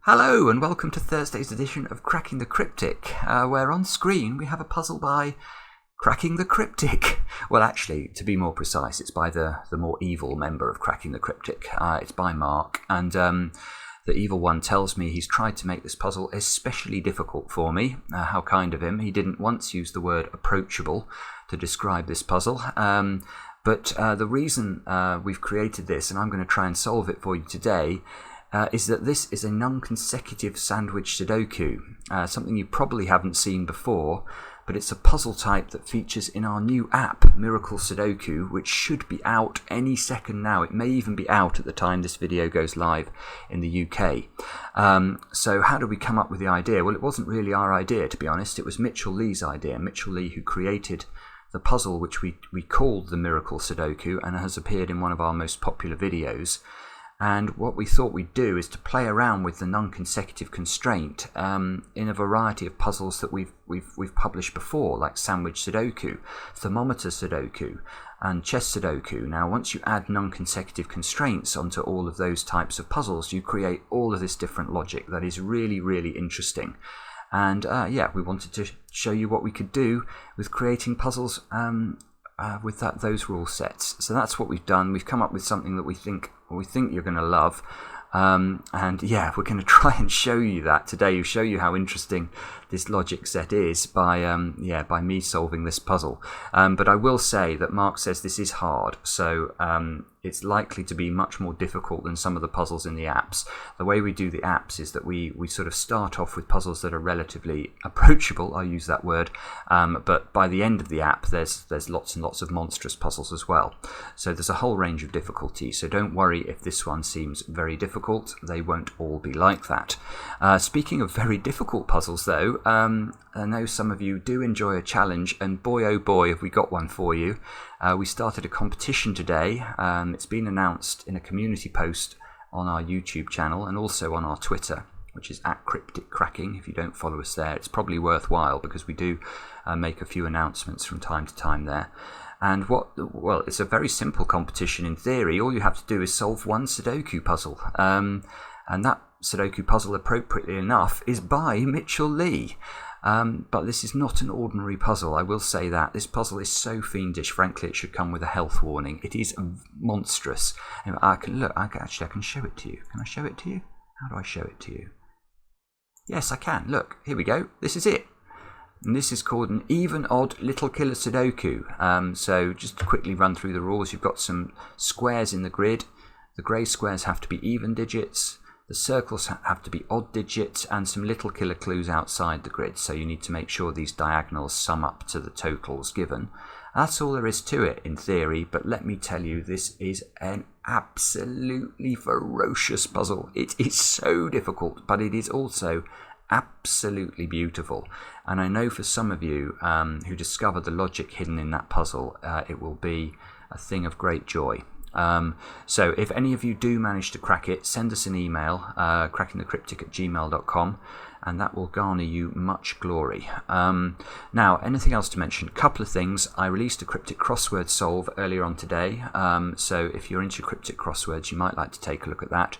Hello and welcome to Thursday's edition of Cracking the Cryptic, where on screen we have a puzzle by Cracking the Cryptic. Well, actually, to be more precise, it's by the more evil member of Cracking the Cryptic. It's by Mark, and the evil one tells me he's tried to make this puzzle especially difficult for me. How kind of him. He didn't once use the word approachable to describe this puzzle. But the reason we've created this, and I'm going to try and solve it for you today, is that this is a non-consecutive sandwich Sudoku, something you probably haven't seen before, but it's a puzzle type that features in our new app, Miracle Sudoku, which should be out any second now. It may even be out at the time this video goes live in the UK. So how did we come up with the idea? Well, it wasn't really our idea, to be honest. It was Mitchell Lee's idea. Mitchell Lee, who created the puzzle which we called the Miracle Sudoku and has appeared in one of our most popular videos. And what we thought we'd do is to play around with the non-consecutive constraint in a variety of puzzles that we've published before, like Sandwich Sudoku, Thermometer Sudoku, and Chess Sudoku. Now, once you add non-consecutive constraints onto all of those types of puzzles, you create all of this different logic that is really, really interesting. And yeah, we wanted to show you what we could do with creating puzzles with those rule sets. So that's what we've done. We've come up with something that we think you're going to love, and yeah, we're going to try and show you that today. Show you how interesting this logic set is by me solving this puzzle. But I will say that Mark says this is hard, so it's likely to be much more difficult than some of the puzzles in the apps. The way we do the apps is that we sort of start off with puzzles that are relatively approachable, I'll use that word, but by the end of the app there's lots and lots of monstrous puzzles as well. So there's a whole range of difficulty, so don't worry if this one seems very difficult. They won't all be like that. Speaking of very difficult puzzles though, I know some of you do enjoy a challenge, and boy oh boy have we got one for you. We started a competition today. It's been announced in a community post on our YouTube channel and also on our Twitter, which is @CrypticCracking. If you don't follow us there, it's probably worthwhile because we do make a few announcements from time to time there. And well, it's a very simple competition in theory. All you have to do is solve one Sudoku puzzle. And that Sudoku puzzle, appropriately enough, is by Mitchell Lee. But this is not an ordinary puzzle, I will say that. This puzzle is so fiendish, frankly, it should come with a health warning. It is monstrous. And I can show it to you. Can I show it to you? How do I show it to you? Yes, I can. Look, here we go. This is it. And this is called an even odd little killer Sudoku. So just to quickly run through the rules, you've got some squares in the grid. The grey squares have to be even digits. The circles have to be odd digits, and some little killer clues outside the grid, so you need to make sure these diagonals sum up to the totals given. That's all there is to it in theory, but let me tell you, this is an absolutely ferocious puzzle. It is so difficult, but it is also absolutely beautiful. And I know for some of you who discover the logic hidden in that puzzle, it will be a thing of great joy. So if any of you do manage to crack it, send us an email, crackingthecryptic@gmail.com, and that will garner you much glory. Now, anything else to mention? A couple of things. I released a cryptic crossword solve earlier on today, so if you're into cryptic crosswords, you might like to take a look at that.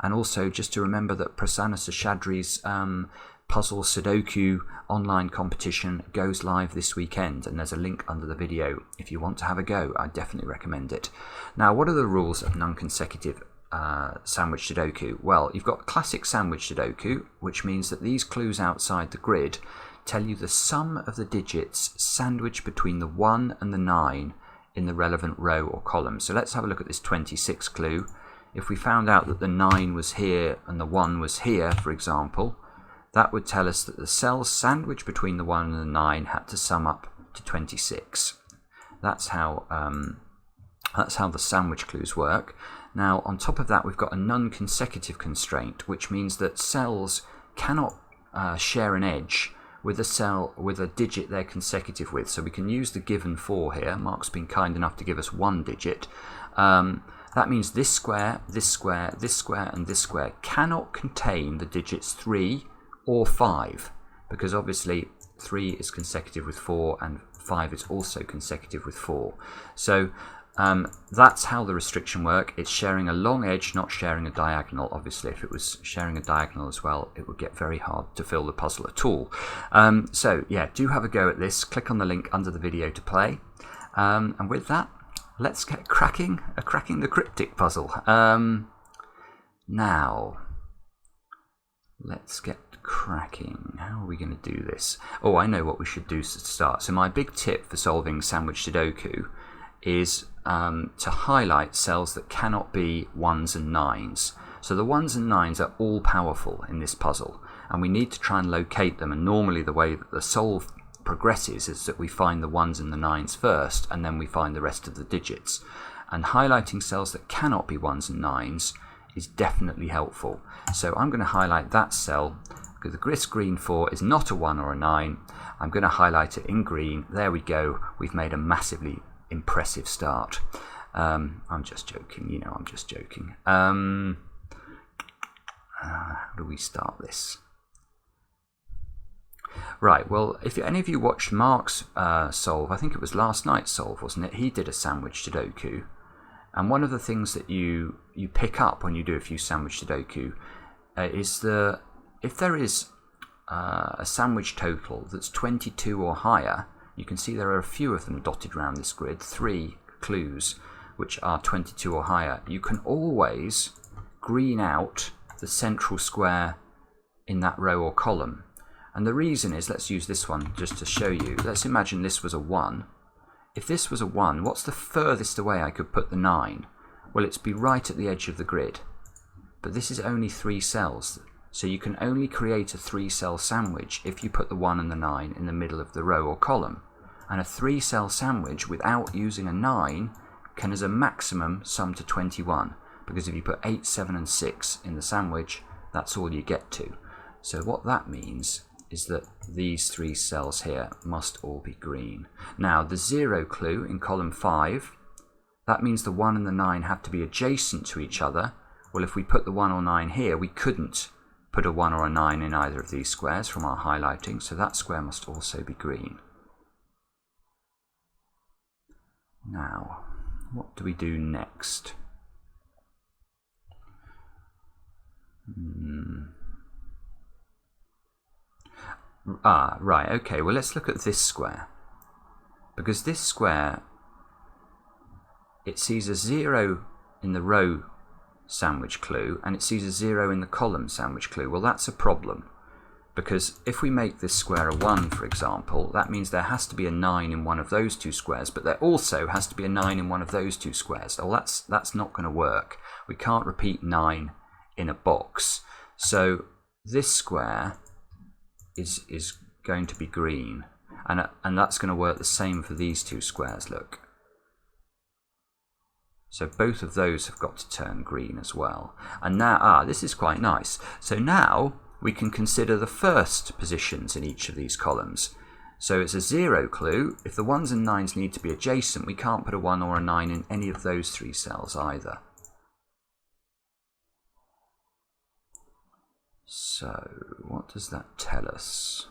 And also, just to remember that Prasanna Seshadri's puzzle Sudoku online competition goes live this weekend, and there's a link under the video if you want to have a go. I definitely recommend it. Now, what are the rules of non-consecutive sandwich Sudoku? Well, you've got classic sandwich Sudoku, which means that these clues outside the grid tell you the sum of the digits sandwiched between the 1 and the 9 in the relevant row or column. So let's have a look at this 26 clue. If we found out that the 9 was here and the 1 was here, for example, that would tell us that the cells sandwiched between the 1 and the 9 had to sum up to 26. That's how the sandwich clues work. Now, on top of that, we've got a non-consecutive constraint, which means that cells cannot share an edge with a cell with a digit they're consecutive with. So we can use the given 4 here. Mark's been kind enough to give us one digit. That means this square, this square, this square, and this square cannot contain the digits 3 or 5, because obviously 3 is consecutive with 4 and 5 is also consecutive with 4. So That's how the restriction works. It's sharing a long edge, not sharing a diagonal. Obviously, if it was sharing a diagonal as well, it would get very hard to fill the puzzle at all. So yeah, do have a go at this. Click on the link under the video to play. And with that, let's get cracking the cryptic puzzle. Now, let's get cracking. How are we going to do this? Oh, I know what we should do to start. So my big tip for solving sandwich Sudoku is to highlight cells that cannot be 1s and 9s. So the 1s and 9s are all powerful in this puzzle, and we need to try and locate them. And normally the way that the solve progresses is that we find the 1s and the 9s first, and then we find the rest of the digits. And highlighting cells that cannot be 1s and 9s is definitely helpful. So I'm going to highlight that cell because the gris green 4 is not a 1 or a 9. I'm going to highlight it in green. There we go. We've made a massively impressive start. I'm just joking, you know, I'm just joking. How do we start this? Right, well, if any of you watched Mark's solve, I think it was last night's solve, wasn't it? He did a sandwich Sudoku, and one of the things that you pick up when you do a few sandwich Sudoku is if there is a sandwich total that's 22 or higher. You can see there are a few of them dotted around this grid, 3 clues which are 22 or higher. You can always green out the central square in that row or column. And the reason is, let's use this one just to show you. Let's imagine this was a 1. If this was a 1, what's the furthest away I could put the 9? Well, it's be right at the edge of the grid. But this is only 3 cells. So you can only create a 3-cell sandwich if you put the 1 and the 9 in the middle of the row or column. And a 3-cell sandwich without using a 9 can as a maximum sum to 21, because if you put 8, 7 and 6 in the sandwich, that's all you get to. So what that means is that these 3 cells here must all be green. Now the 0 clue in column 5, that means the 1 and the 9 have to be adjacent to each other. Well, if we put the 1 or 9 here, we couldn't put a 1 or a 9 in either of these squares from our highlighting, so that square must also be green. Now, what do we do next? Right, okay, well let's look at this square. Because this square, it sees a 0 in the row sandwich clue, and it sees a 0 in the column sandwich clue. Well, that's a problem, because if we make this square a 1, for example, that means there has to be a 9 in one of those 2 squares, but there also has to be a 9 in one of those 2 squares. Well, that's not going to work. We can't repeat 9 in a box. So this square is going to be green, and that's going to work the same for these 2 squares, look. So both of those have got to turn green as well. And now, this is quite nice. So now we can consider the first positions in each of these columns. So it's a 0 clue. If the 1s and 9s need to be adjacent, we can't put a 1 or a 9 in any of those 3 cells either. So what does that tell us?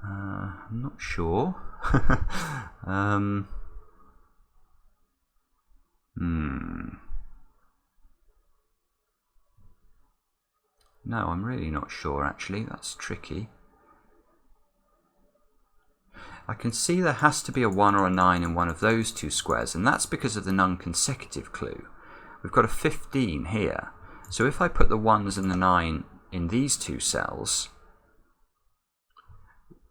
I'm not sure. No, I'm really not sure actually. That's tricky. I can see there has to be a 1 or a 9 in one of those 2 squares, and that's because of the non-consecutive clue. We've got a 15 here. So if I put the 1s and the 9 in these 2 cells,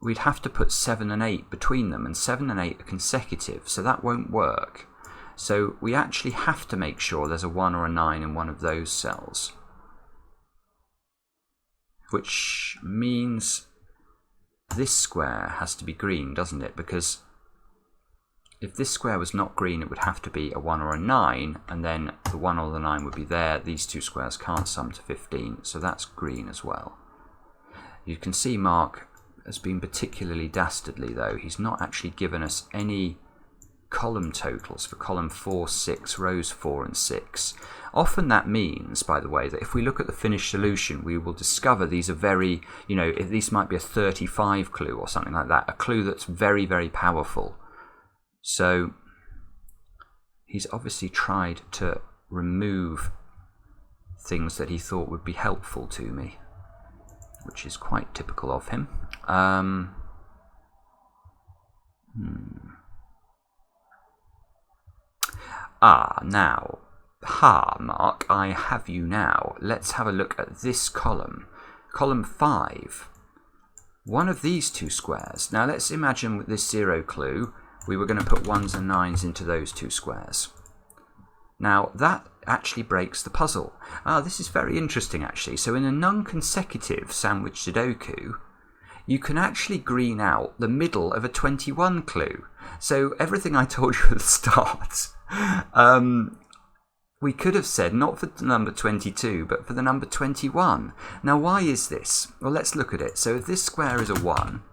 we'd have to put 7 and 8 between them, and 7 and 8 are consecutive, so that won't work. So we actually have to make sure there's a 1 or a 9 in one of those cells, which means this square has to be green, doesn't it? Because if this square was not green, it would have to be a 1 or a 9, and then the 1 or the 9 would be there. These 2 squares can't sum to 15, so that's green as well. You can see Mark has been particularly dastardly though. He's not actually given us any column totals for column 4, 6, rows 4 and 6. Often that means, by the way, that if we look at the finished solution, we will discover these are very, this might be a 35 clue or something like that, a clue that's very, very powerful. So he's obviously tried to remove things that he thought would be helpful to me, which is quite typical of him. Now, Mark, I have you now. Let's have a look at this column. Column 5. One of these two squares. Now, let's imagine with this 0 clue, we were going to put 1s and 9s into those two squares. Now, that actually breaks the puzzle. This is very interesting, actually. So in a non-consecutive sandwich Sudoku, you can actually green out the middle of a 21 clue. So everything I told you at the start, we could have said not for the number 22, but for the number 21. Now, why is this? Well, let's look at it. So if this square is a 1,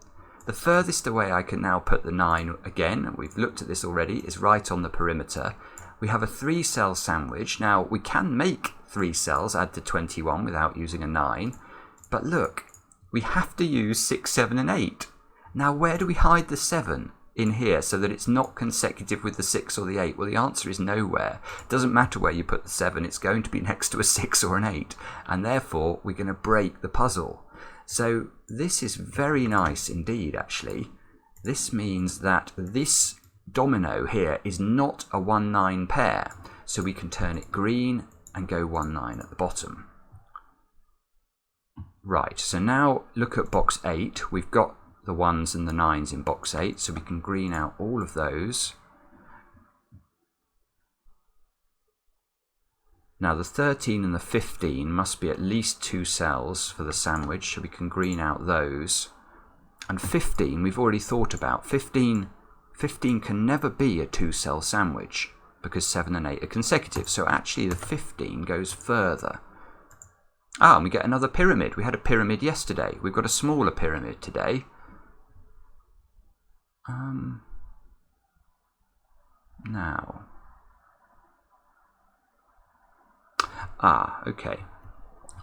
the furthest away I can now put the 9 again, we've looked at this already, is right on the perimeter. We have a 3-cell sandwich. Now, we can make 3 cells add to 21 without using a 9. But look, we have to use 6, 7 and 8. Now, where do we hide the 7 in here so that it's not consecutive with the 6 or the 8? Well, the answer is nowhere. It doesn't matter where you put the 7. It's going to be next to a 6 or an 8. And therefore, we're going to break the puzzle. So this is very nice indeed, actually. This means that this domino here is not a 1-9 pair, so we can turn it green and go 1-9 at the bottom. Right, so now look at box 8. We've got the 1s and the 9s in box 8, so we can green out all of those. Now the 13 and the 15 must be at least 2 cells for the sandwich, so we can green out those. And 15 we've already thought about. 15 can never be a 2-cell sandwich because 7 and 8 are consecutive. So actually the 15 goes further. And we get another pyramid. We had a pyramid yesterday. We've got a smaller pyramid today. Now. Okay.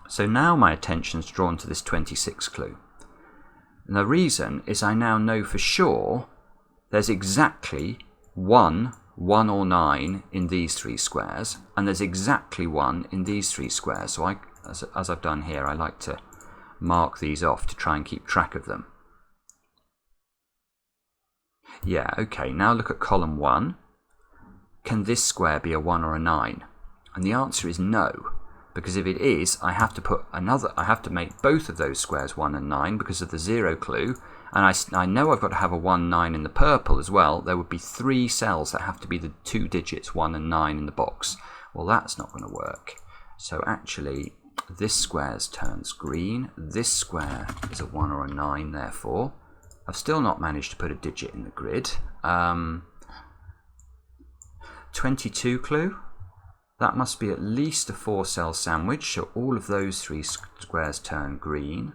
So now my attention's drawn to this 26 clue. And the reason is I now know for sure there's exactly 1 or 9 in these 3 squares, and there's exactly 1 in these 3 squares. So as I've done here, I like to mark these off to try and keep track of them. Yeah, okay, now look at column 1. Can this square be a 1 or a 9? And the answer is no, because if it is, I have to make both of those squares 1 and 9 because of the 0 clue. And I know I've got to have a 1, 9 in the purple as well. There would be 3 cells that have to be the 2 digits 1 and 9 in the box. Well, that's not going to work. So actually, this square turns green. This square is a 1 or a 9, therefore. I've still not managed to put a digit in the grid. 22 clue. That must be at least a 4-cell sandwich, so all of those 3 squares turn green.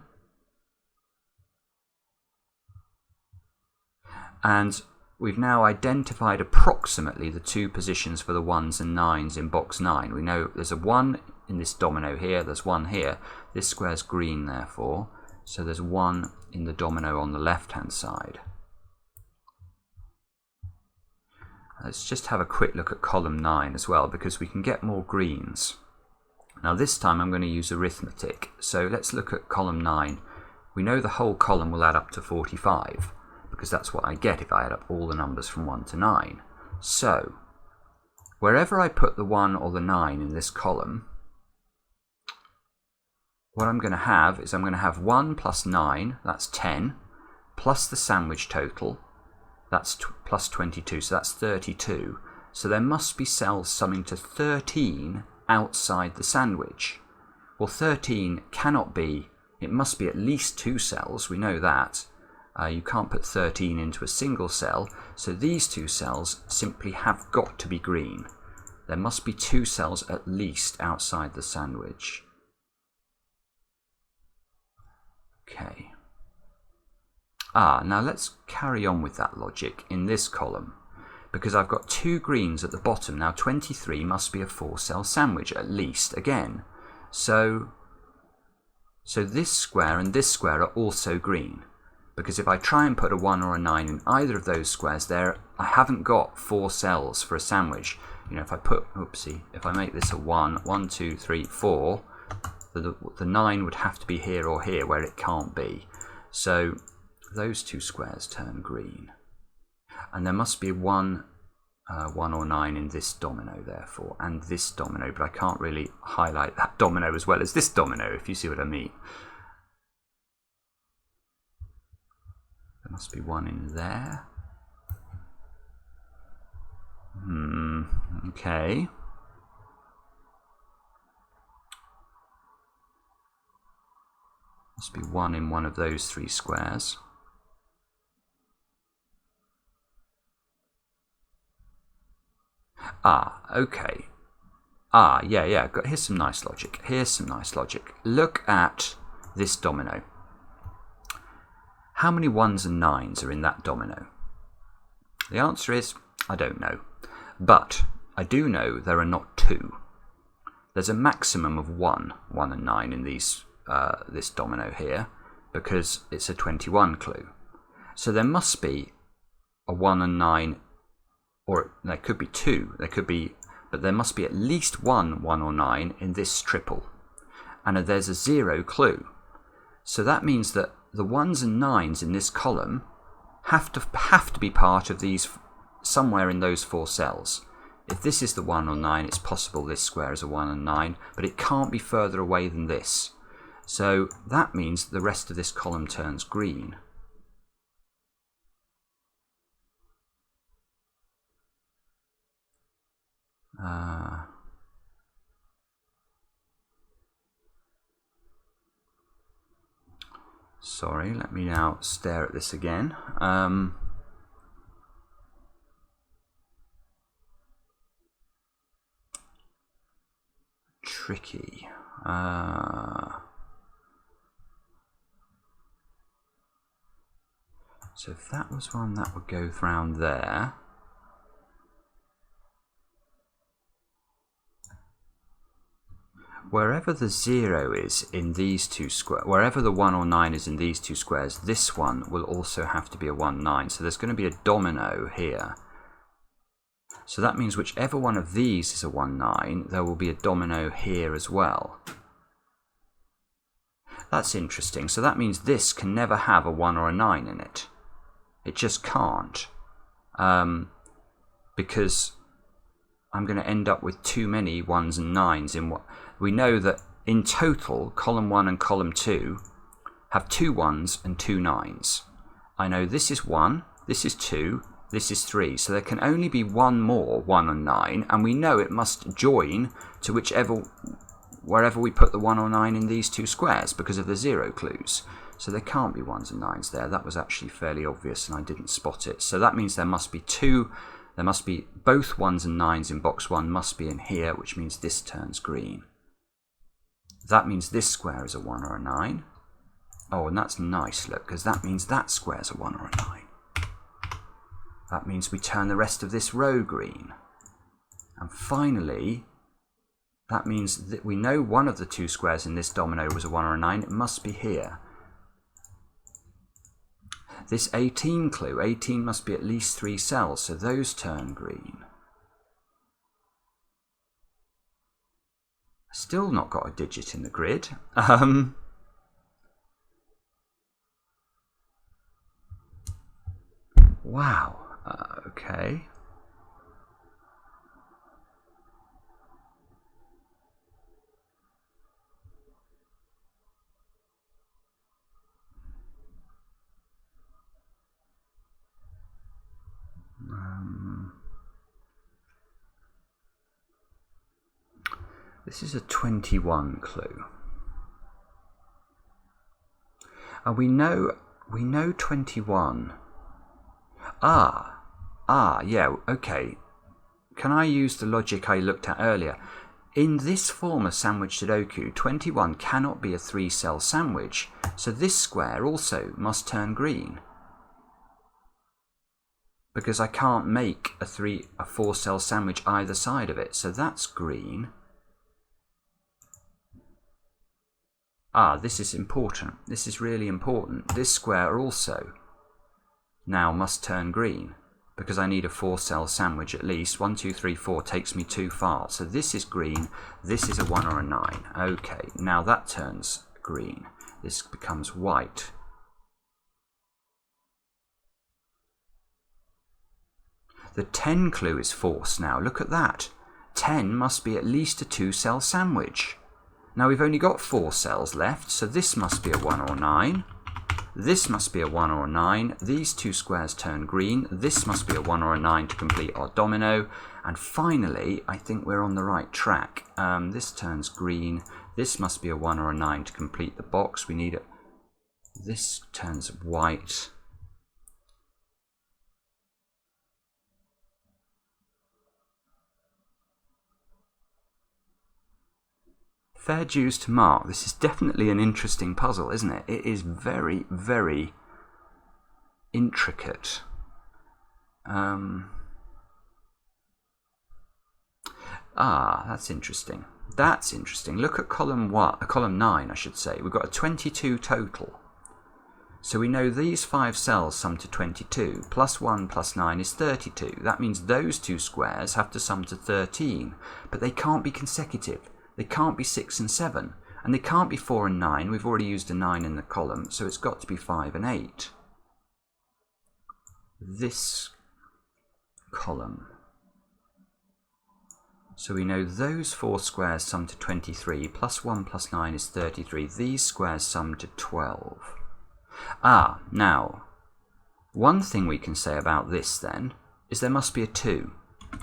And we've now identified approximately the 2 positions for the 1s and 9s in box 9. We know there's a 1 in this domino here, there's 1 here. This square's green, therefore, so there's 1 in the domino on the left-hand side. Let's just have a quick look at column 9 as well, because we can get more greens. Now this time I'm going to use arithmetic. So let's look at column 9. We know the whole column will add up to 45, because that's what I get if I add up all the numbers from 1 to 9. So, wherever I put the 1 or the 9 in this column, what I'm going to have is I'm going to have 1 plus 9, that's 10, plus the sandwich total, that's plus 22, so that's 32. So there must be cells summing to 13 outside the sandwich. Well, 13 cannot be, it must be at least 2 cells, we know that. You can't put 13 into a single cell, so these 2 cells simply have got to be green. There must be 2 cells at least outside the sandwich. Okay. Now let's carry on with that logic in this column. because I've got 2 greens at the bottom. Now 23 must be a 4-cell sandwich at least again. So this square and this square are also green, because if I try and put a 1 or a 9 in either of those squares there, I haven't got 4 cells for a sandwich. You know, if I put, oopsie, if I make this a 1, 1, 2, 3, 4, the 9 would have to be here or here where it can't be. So those 2 squares turn green. And there must be 1 or 9 in this domino, therefore, and this domino, but I can't really highlight that domino as well as this domino, if you see what I mean. There must be 1 in there. Okay. Must be 1 in one of those 3 squares. Ah, okay. Ah, yeah. Here's some nice logic. Look at this domino. How many 1s and 9s are in that domino? The answer is, I don't know. But I do know there are not 2. There's a maximum of 1 and 9 in these this domino here, because it's a 21 clue. So there must be a 1 and 9, or there could be 2, but there must be at least 1 or 9 in this triple. And there's a 0 clue. So that means that the 1s and 9s in this column have to be part of these, somewhere in those 4 cells. If this is the 1 or 9, it's possible this square is a 1 and 9, but it can't be further away than this. So that means the rest of this column turns green. Sorry, let me now stare at this again. Tricky. So if that was one, that would go round there. Wherever the 0 is in these 2 squares, wherever the 1 or 9 is in these 2 squares, this one will also have to be a 1, 9. So there's going to be a domino here. So that means whichever one of these is a 1, 9, there will be a domino here as well. That's interesting. So that means this can never have a 1 or a 9 in it. It just can't. Because I'm going to end up with too many 1s and 9s in what we know that in total column 1 and column 2 have 2 1s and 2 9s. I know this is 1, this is 2, this is 3, so there can only be one more 1 and 9, and we know it must join to wherever we put the 1 or 9 in these 2 squares because of the 0 clues. So there can't be 1s and 9s there. That was actually fairly obvious and I didn't spot it. So that means there must be both 1s and 9s in box 1 must be in here, which means this turns green. That means this square is a 1 or a 9. Oh, and that's nice, look, because that means that square's a 1 or a 9. That means we turn the rest of this row green. And finally, that means that we know one of the 2 squares in this domino was a 1 or a 9. It must be here. This 18 clue, 18 must be at least 3 cells, so those turn green. Still not got a digit in the grid. Wow, okay. This is a 21 clue. And we know 21. Yeah, okay. Can I use the logic I looked at earlier? In this form of sandwich Sudoku, 21 cannot be a 3-cell sandwich, so this square also must turn green. because I can't make a 4-cell sandwich either side of it. So that's green. This is important. This is really important. This square also now must turn green, because I need a 4-cell sandwich at least. 1, 2, 3, 4 takes me too far. So this is green, this is a 1 or a 9. Okay, now that turns green. This becomes white. The 10 clue is forced now. Look at that. 10 must be at least a 2-cell sandwich. Now we've only got 4 cells left, so this must be a 1 or 9. This must be a 1 or a 9. These 2 squares turn green. This must be a 1 or a 9 to complete our domino. And finally, I think we're on the right track. This turns green. This must be a 1 or a 9 to complete the box. We need it. This turns white. Fair dues to Mark. This is definitely an interesting puzzle, isn't it? It is very, very intricate. That's interesting. That's interesting. Look at column 9, I should say. We've got a 22 total. So we know these 5 cells sum to 22. Plus 1 plus 9 is 32. That means those 2 squares have to sum to 13. But they can't be consecutive. They can't be 6 and 7. And they can't be 4 and 9. We've already used a 9 in the column. So it's got to be 5 and 8. This column. So we know those 4 squares sum to 23. Plus 1 plus 9 is 33. These squares sum to 12. Now, one thing we can say about this then is there must be a 2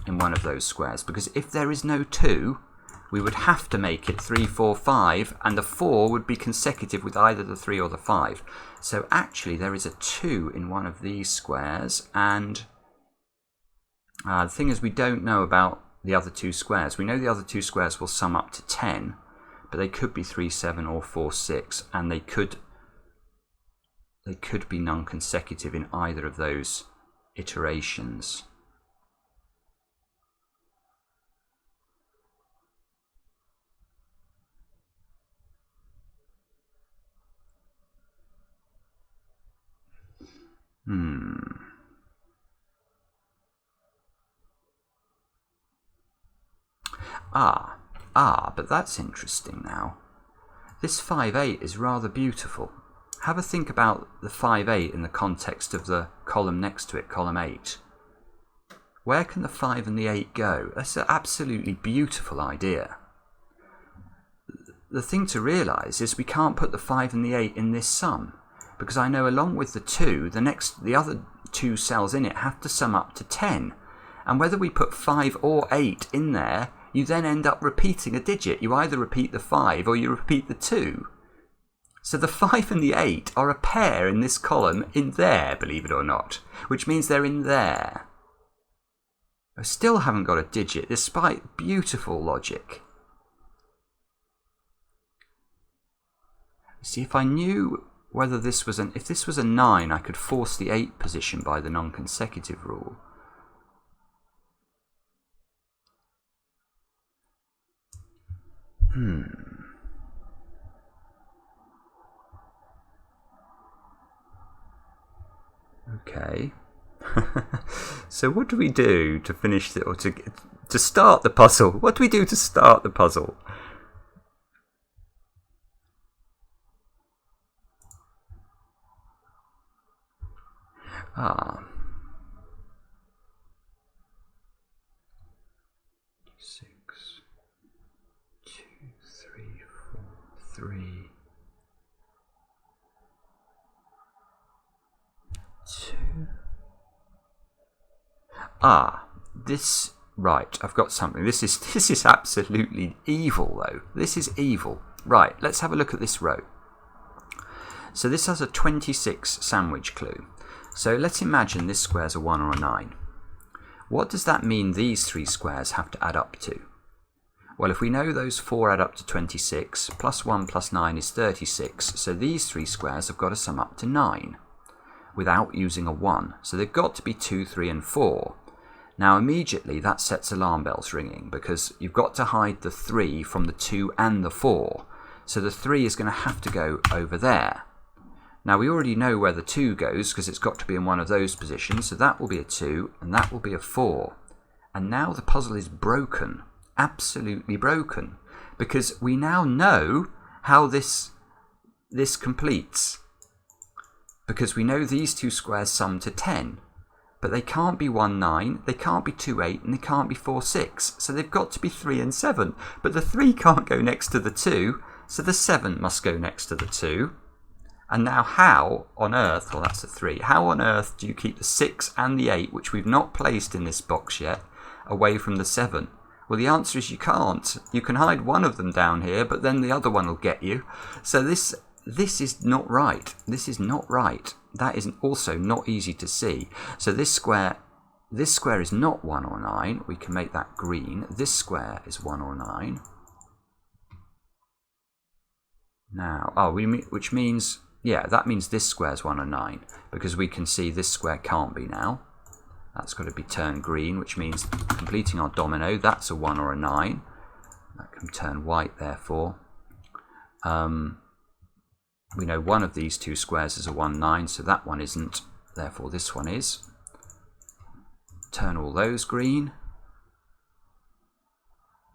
in one of those squares, because if there is no 2, we would have to make it 3, 4, 5, and the 4 would be consecutive with either the 3 or the 5. So actually there is a 2 in one of these squares, and the thing is we don't know about the other 2 squares. We know the other 2 squares will sum up to 10, but they could be 3, 7 or 4, 6, and they could be non-consecutive in either of those iterations. But that's interesting now. This 5, 8 is rather beautiful. Have a think about the 5, 8 in the context of the column next to it, column 8. Where can the 5 and the 8 go? That's an absolutely beautiful idea. The thing to realise is we can't put the 5 and the 8 in this sum, because I know along with the 2, the other 2 cells in it have to sum up to 10. And whether we put 5 or 8 in there, you then end up repeating a digit. You either repeat the 5 or you repeat the 2. So the 5 and the 8 are a pair in this column in there, believe it or not, which means they're in there. I still haven't got a digit, despite beautiful logic. See, if I knew whether this was if this was a 9, I could force the 8 position by the non-consecutive rule. Okay. So what do we do to finish it, or to start the puzzle? What do we do to start the puzzle? Six, 2, 3, 4, 3, 2. This, right, I've got something. This is absolutely evil, though. This is evil. Right, let's have a look at this row. So this has a 26 sandwich clue. So let's imagine this square's a 1 or a 9. What does that mean these 3 squares have to add up to? Well, if we know those 4 add up to 26, plus 1 plus 9 is 36, so these 3 squares have got to sum up to 9. without using a 1. So they've got to be 2, 3 and 4. Now immediately that sets alarm bells ringing, because you've got to hide the 3 from the 2 and the 4. So the 3 is going to have to go over there. Now we already know where the 2 goes, because it's got to be in one of those positions. So that will be a 2 and that will be a 4. And now the puzzle is broken. Absolutely broken. Because we now know how this completes. Because we know these two squares sum to 10. But they can't be 1, 9, they can't be 2, 8, and they can't be 4, 6. So they've got to be 3 and 7. But the 3 can't go next to the 2, so the 7 must go next to the 2. And now how on earth, well that's a 3, how on earth do you keep the 6 and the 8, which we've not placed in this box yet, away from the 7? Well, the answer is you can't. You can hide one of them down here, but then the other one will get you. So this is not right. This is not right. That is also not easy to see. So this square is not 1 or 9. We can make that green. This square is 1 or 9. Now, which means, yeah, that means this square is 1 or 9, because we can see this square can't be now. That's got to be turned green, which means completing our domino, that's a 1 or a 9. That can turn white, therefore. We know one of these two squares is a 1, 9, so that one isn't. Therefore, this one is. Turn all those green.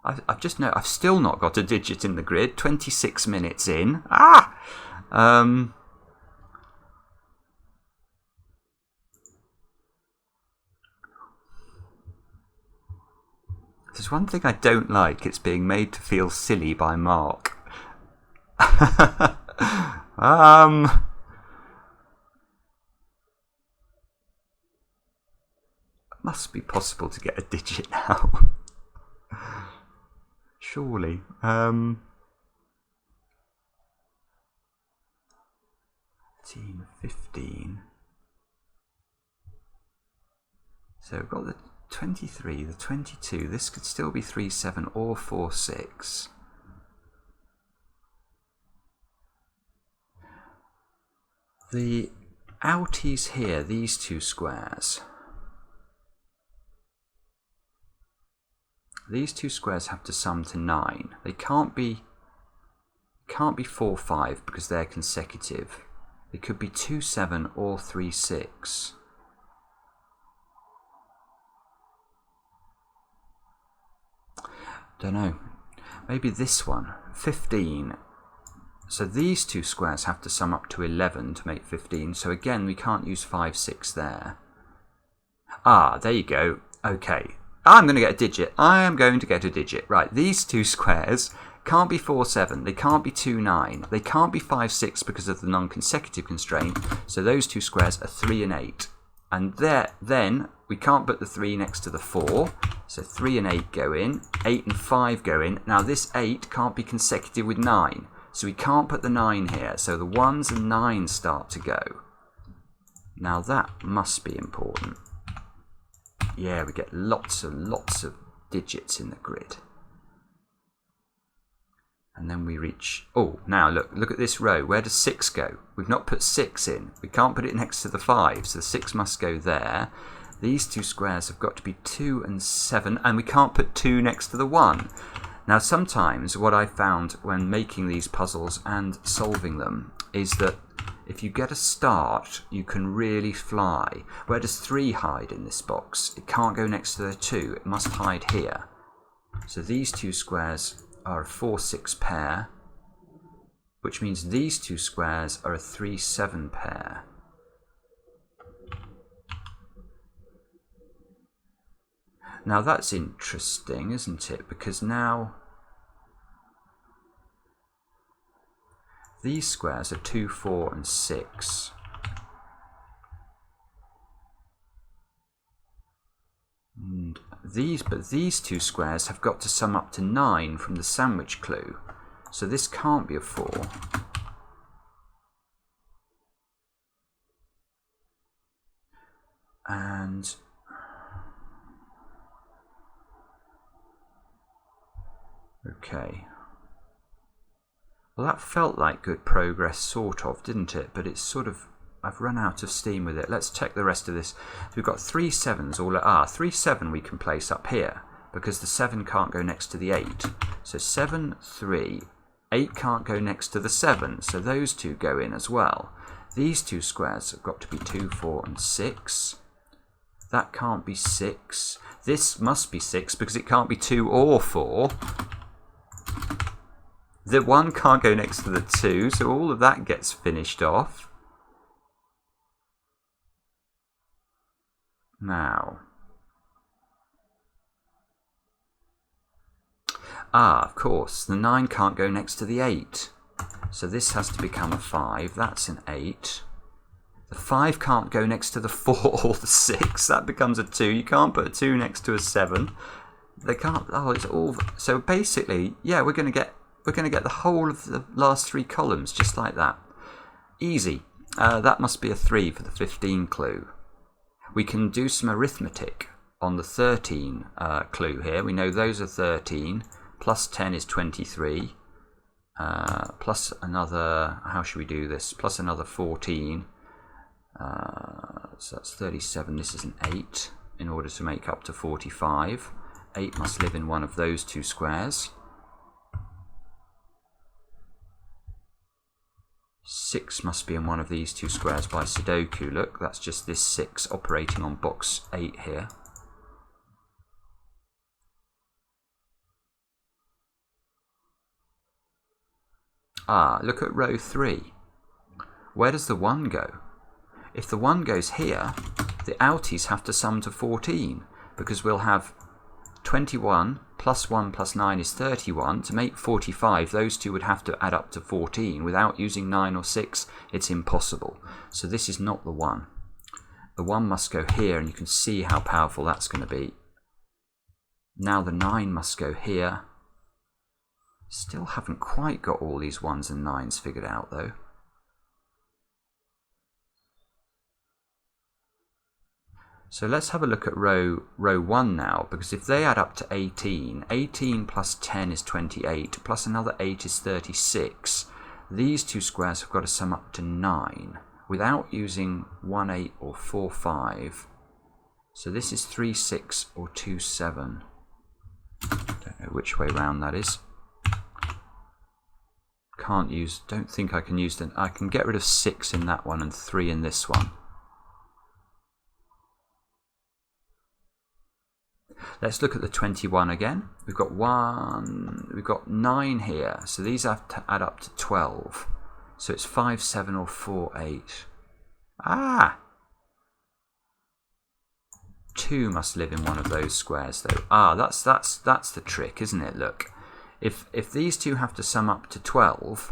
I've still not got a digit in the grid. 26 minutes in. There's one thing I don't like. It's being made to feel silly by Mark. It must be possible to get a digit now. Surely. 15, 15. So we've got the 23, the 22. This could still be 3, 7 or 4, 6. The outies here, these two squares. These two squares have to sum to 9. They can't be 4, 5 because they're consecutive. They could be 2, 7 or 3, 6. Don't know. Maybe this one, 15. So these two squares have to sum up to 11 to make 15. So again, we can't use 5, 6 there. There you go. Okay. I'm going to get a digit. I am going to get a digit. Right, these two squares can't be 4, 7. They can't be 2, 9. They can't be 5, 6 because of the non-consecutive constraint. So those two squares are 3 and 8. And then we can't put the 3 next to the 4. So 3 and 8 go in. 8 and 5 go in. Now this 8 can't be consecutive with 9. So we can't put the 9 here. So the 1s and 9s start to go. Now that must be important. Yeah, we get lots of digits in the grid. And then we reach... Oh, now look at this row. Where does 6 go? We've not put 6 in. We can't put it next to the 5, so the 6 must go there. These two squares have got to be 2 and 7, and we can't put 2 next to the 1. Now, sometimes what I found when making these puzzles and solving them is that if you get a start, you can really fly. Where does 3 hide in this box? It can't go next to the 2. It must hide here. So these two squares are a 4, 6 pair, which means these two squares are a 3, 7 pair. Now that's interesting, isn't it? Because now these squares are 2, 4 and 6. And these two squares have got to sum up to 9 from the sandwich clue. So this can't be a 4. And okay. Well, that felt like good progress, sort of, didn't it? But it's sort of I've run out of steam with it. Let's check the rest of this. We've got 3 7s all at 3 7 we can place up here because the 7 can't go next to the 8. So 7 3, 8 can't go next to the 7, so those two go in as well. These two squares have got to be 2 4 and 6. That can't be 6. This must be 6 because it can't be 2 or 4. The 1 can't go next to the 2, so all of that gets finished off. Now, of course, the 9 can't go next to the 8. So this has to become a 5. That's an 8. The 5 can't go next to the 4 or the 6. That becomes a 2. You can't put a 2 next to a 7. They can't. Oh, it's all. So basically, yeah, we're going to get the whole of the last 3 columns just like that. Easy. That must be a 3 for the 15 clue. We can do some arithmetic on the 13 clue here. We know those are 13. Plus 10 is 23. Plus another, how should we do this? Plus another 14. So that's 37. This is an 8 in order to make up to 45. 8 must live in one of those 2 squares. 6 must be in one of these 2 squares by Sudoku. Look, that's just this 6 operating on box 8 here. Look at row 3. Where does the 1 go? If the 1 goes here, the outies have to sum to 14 because we'll have 21 plus 1 plus 9 is 31. To make 45, those two would have to add up to 14. Without using 9 or 6, it's impossible. So this is not the 1. The 1 must go here, and you can see how powerful that's going to be. Now the 9 must go here. Still haven't quite got all these 1s and 9s figured out, though. So let's have a look at row 1 now, because if they add up to 18, 18 plus 10 is 28, plus another 8 is 36. These 2 squares have got to sum up to 9, without using 1, 8 or 4, 5. So this is 3, 6 or 2, 7. Don't know which way round that is. Don't think I can use them. I can get rid of 6 in that one and 3 in this one. Let's look at the 21 again. We've got 9 here, so these have to add up to 12. So it's 5, 7 or 4, 8. 2 must live in one of those squares though. That's the trick, isn't it? Look. If these 2 have to sum up to 12,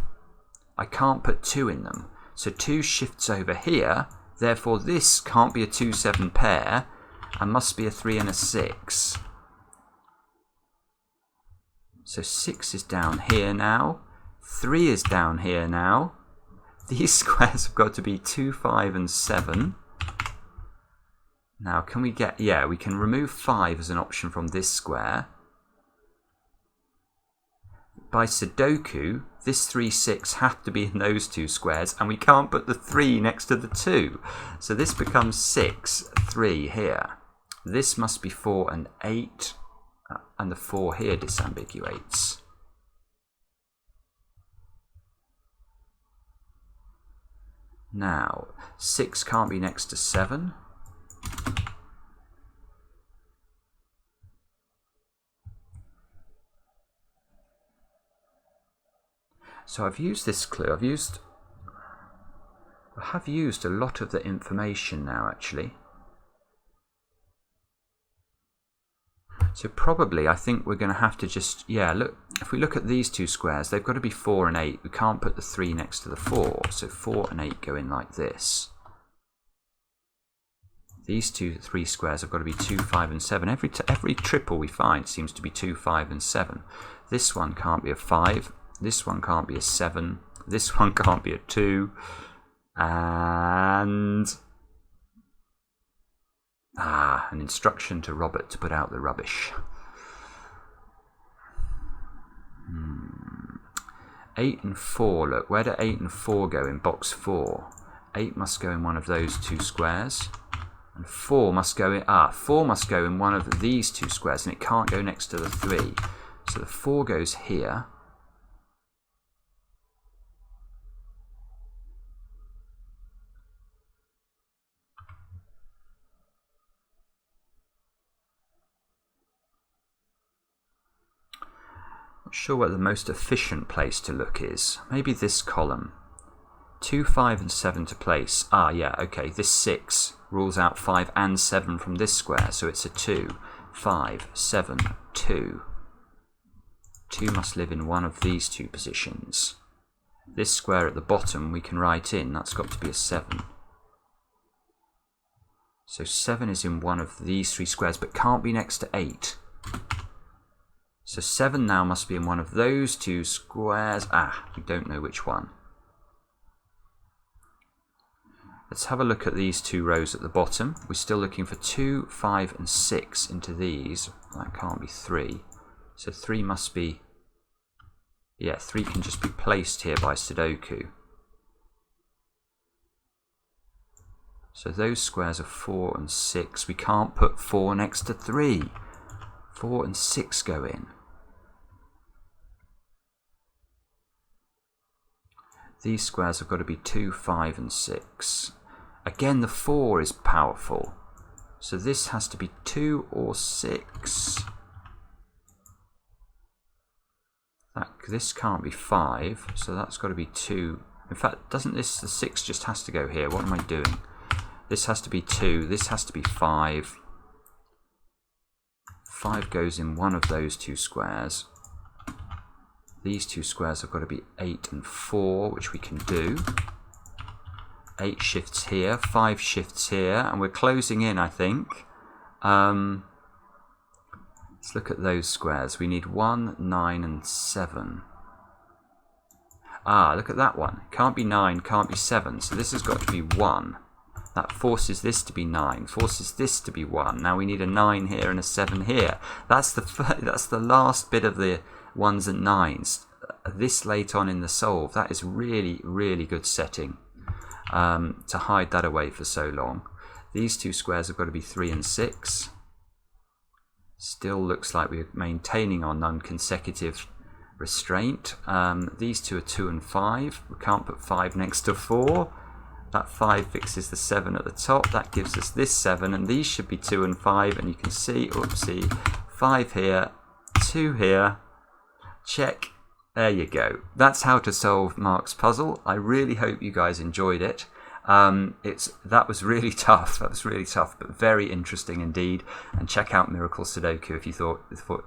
I can't put 2 in them. So 2 shifts over here, therefore this can't be a 2, 7 pair, and must be a 3 and a 6. So 6 is down here now. 3 is down here now. These squares have got to be 2, 5 and 7. Now can we get... Yeah, we can remove 5 as an option from this square. By Sudoku, this 3, 6 have to be in those 2 squares, and we can't put the 3 next to the 2. So this becomes 6, 3 here. This must be 4 and 8, and the 4 here disambiguates. Now, 6 can't be next to 7. So I've used this clue. I have used a lot of the information now, actually. So probably, I think we're going to have to just, look. If we look at these 2 squares, they've got to be 4 and 8. We can't put the 3 next to the 4. So 4 and 8 go in like this. These 3 squares have got to be 2, 5 and 7. Every triple we find seems to be 2, 5 and 7. This one can't be a 5. This one can't be a 7. This one can't be a 2. And... an instruction to Robert to put out the rubbish. 8 and 4, look, where do 8 and 4 go in box 4? 8 must go in one of those 2 squares. And 4 must go in, 4 must go in one of these 2 squares, and it can't go next to the 3. So the 4 goes here. Not sure what the most efficient place to look is. Maybe this column. 2, 5 and 7 to place. Yeah, okay, this 6 rules out 5 and 7 from this square, so it's a 2, 5, 7, 2. 2 must live in one of these 2 positions. This square at the bottom we can write in, that's got to be a 7. So 7 is in one of these 3 squares, but can't be next to 8. So 7 now must be in one of those 2 squares. We don't know which one. Let's have a look at these 2 rows at the bottom. We're still looking for 2, 5 and 6 into these. That can't be 3. So 3 must be... Yeah, 3 can just be placed here by Sudoku. So those squares are 4 and 6. We can't put 4 next to 3. 4 and 6 go in. These squares have got to be 2, 5 and 6. Again, the 4 is powerful. So this has to be 2 or 6. This can't be 5, so that's got to be 2. In fact, doesn't the 6 just has to go here? What am I doing? This has to be 2, this has to be 5. 5 goes in one of those 2 squares. These 2 squares have got to be 8 and 4, which we can do. 8 shifts here, 5 shifts here, and we're closing in, I think. Let's look at those squares. We need 1, 9 and 7. Look at that one. Can't be 9, can't be 7, so this has got to be 1. That forces this to be 9, forces this to be 1. Now we need a 9 here and a 7 here. That's the last bit of the 1s and 9s. This late on in the solve, that is really, really good setting to hide that away for so long. These 2 squares have got to be 3 and 6. Still looks like we're maintaining our non-consecutive restraint. These 2 are 2 and 5. We can't put 5 next to 4. That 5 fixes the 7 at the top. That gives us this 7, and these should be 2 and 5. And you can see, oopsie, 5 here, 2 here. Check. There you go. That's how to solve Mark's puzzle. I really hope you guys enjoyed it. That was really tough. That was really tough, but very interesting indeed. And check out Miracle Sudoku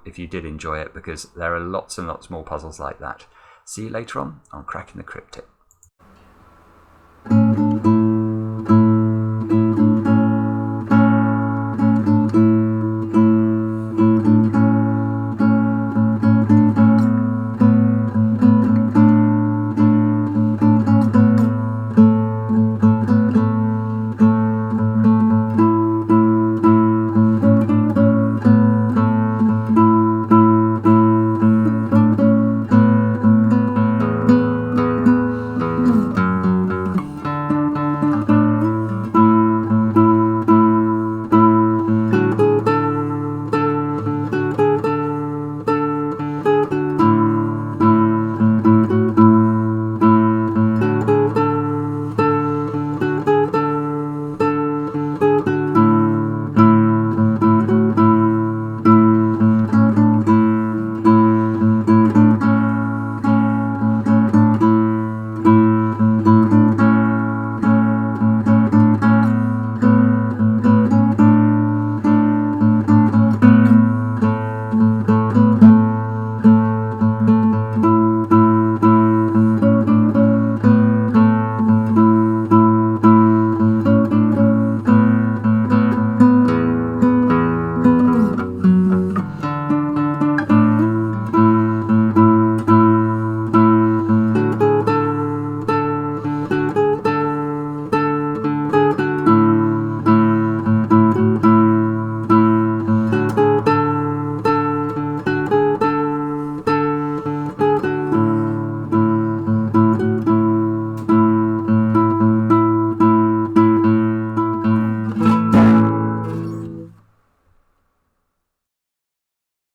if you did enjoy it, because there are lots and lots more puzzles like that. See you later on Cracking the Cryptic.